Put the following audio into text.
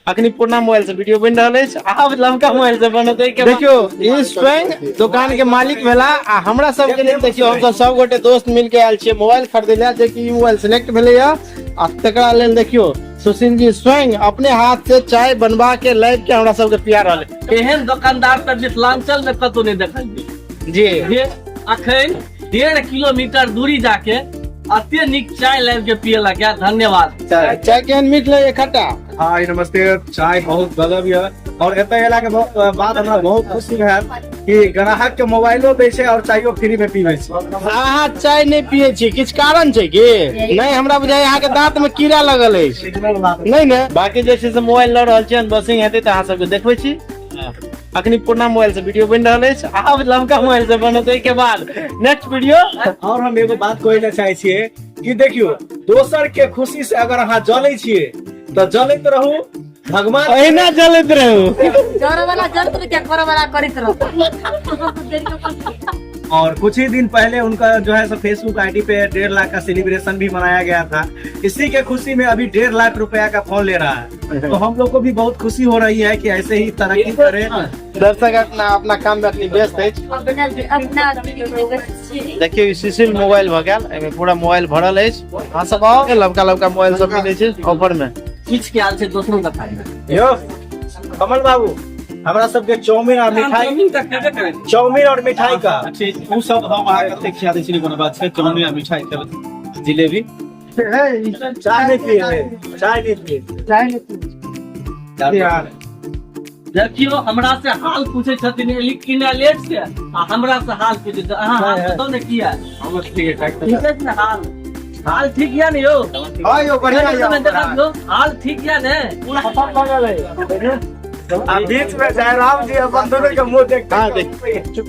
अखनी पुराना मोबाइल से वीडियो बन रहा है, आप लमका मोबाइल से बनते के देखियो ई स्वयं दुकान के मालिक भेला आ हमरा सब के लेल देखियो हम सब गोटे दोस्त मिल के आयल छियै मोबाइल खरीदे ले, जे कि मोबाइल सिलेक्ट भेले या आ तकरा लेल देखियो सुशील जी स्वयं अपने हाथ से चाय बनवा के लाइव के हमरा सब के पिया रहले। एहन दुकानदार त मिथिलांचल में कतौ नहीं देखल जी जे अखन 1.5 किलोमीटर दूरी जाके अत्य निक चाय लाइव के पियला क्या। धन्यवाद। चाय केहन मीठ लगे खट्टा। हाँ नमस्ते, चाय बहुत गजब है और एत एला के बाद हमरा बहुत खुशी है कि ग्राहक के मोबाइलो दे छै और चायो फ्री में पीबै छै। अहाँ चाय नहीं पिए छी किछ कारण छै कि नहीं? हमरा बुझाय अहाँ के दांत में कीड़ा लगल अछि नहीं ने? बाकी जे छै से मोबाइल ल रहल छी अनबॉक्सिंग हेतै त अहाँ सब के देखबै छी। अखनी पुराना मोबाइल से वीडियो बन रहा है, आप लमका मोबाइल से बनते के बाद नेक्स्ट वीडियो। और हम एगो बात कहै ले चाहे छियै कि देखियो दोसर के खुशी से अगर अहाँ जलै छियै तो जलैत रहू, भगवान अहिना जलैत रहू। जर वाला जंत्र के कर वाला करित रहो। और कुछ ही दिन पहले उनका जो है फेसबुक आईडी पे 1.5 लाख का सेलिब्रेशन भी मनाया गया था। इसी के खुशी में अभी 1.5 लाख रुपया का फोन ले रहा है, तो हम लोग को भी बहुत खुशी हो रही है कि ऐसे ही तरक्की करे। दर्शक अपना काम में अपनी व्यस्त है। देखियो ई सुशील मोबाइल भ गेल, एमे पूरा मोबाइल भरल है। अहाँ सब आओ लमका लमका मोबाइल सब मिले छै ऑफर में। किछ ख्याल से दोस्तों का खाई यो कमल बाबू, हमरा सबके चाउमीन और मिठाई, चाउमीन और मिठाई का उ सब हम अहाँ कते खिया दै छी कोनो बात छै। चाउमीन आ मिठाई के जिलेबी चाय नहीं पिए, चाय नहीं पिए यार। देखियो हमरा से हाल पूछे छथिन लेकिन लेट से आ हमरा से हाल पूछे छ। अहाँ बताओ ने किया हम ठीक है ठीक है ना? हाल ठीक या ने यो? हां यो बढ़िया यो हाल ठीक या ने? पूरा खत्म हो गेलै। बीच में जयराम जी अपन दोनों के मुंह देख। हां देख चुप